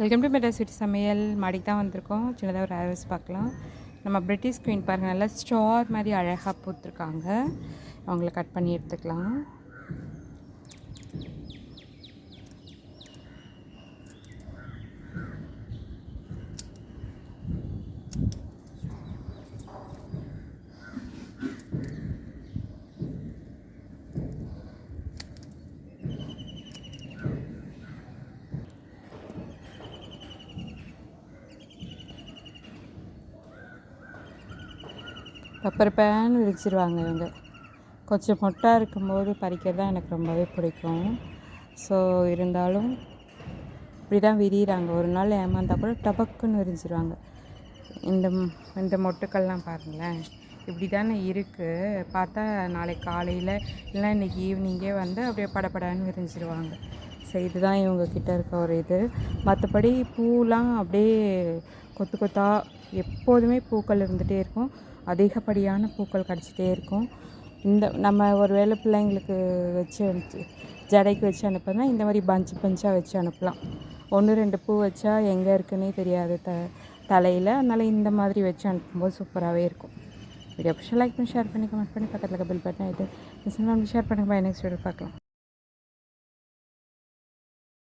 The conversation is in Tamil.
வெல்கம் டு மெட்ராஸ் வீட்டு சமையல். மாடிக்கு தான் வந்திருக்கோம். சின்னதாக ஒரு ஹேர்வெஸ் பார்க்கலாம். நம்ம பிரிட்டிஷ் குயின் பாருங்கள், நல்லா ஸ்டார் மாதிரி அழகாக பூத்துருக்காங்க. அவங்கள கட் பண்ணி எடுத்துக்கலாம். பெப்பர் பேன் விரிச்சிருவாங்க இவங்க. கொஞ்சம் மொட்டாக இருக்கும்போது பறிக்கிறது தான் எனக்கு ரொம்பவே பிடிக்கும். ஸோ இருந்தாலும் இப்படி தான் விரிகிறாங்க. ஒரு நாள் ஏமாந்தால் கூட டபக்குன்னு விரிஞ்சிருவாங்க. இந்த மொட்டுக்கள்லாம் பாருங்களேன், இப்படி தானே இருக்குது. பார்த்தா நாளைக்கு காலையில் இல்லைனா இன்றைக்கி ஈவினிங்கே வந்து அப்படியே படப்படான்னு விரிஞ்சிருவாங்க. ஸோ இதுதான் இவங்கக்கிட்ட இருக்க ஒரு இது. மற்றபடி பூலாம் அப்படியே கொத்து கொத்தாக எப்போதுமே பூக்கள் இருந்துகிட்டே இருக்கும். அதிகப்படியான பூக்கள் கிடச்சிட்டே இருக்கும். இந்த நம்ம ஒரு வேளை பிள்ளைங்களுக்கு வச்சு ஜடைக்கு வச்சு அனுப்புனா இந்த மாதிரி பஞ்சாக வச்சு அனுப்பலாம். 1-2 பூ வச்சா எங்கே இருக்குன்னே தெரியாது தலையில். அதனால் இந்த மாதிரி வச்சு அனுப்பும்போது சூப்பராகவே இருக்கும். வீடியோ பிடிச்சா லைக் பண்ணி ஷேர் பண்ணி கமெண்ட் பண்ணி பக்கத்தில் பில் பட்டன் இது ஷேர் பண்ணுங்கள். பை நெக்ஸ்ட் வீடியோ பார்க்கலாம்.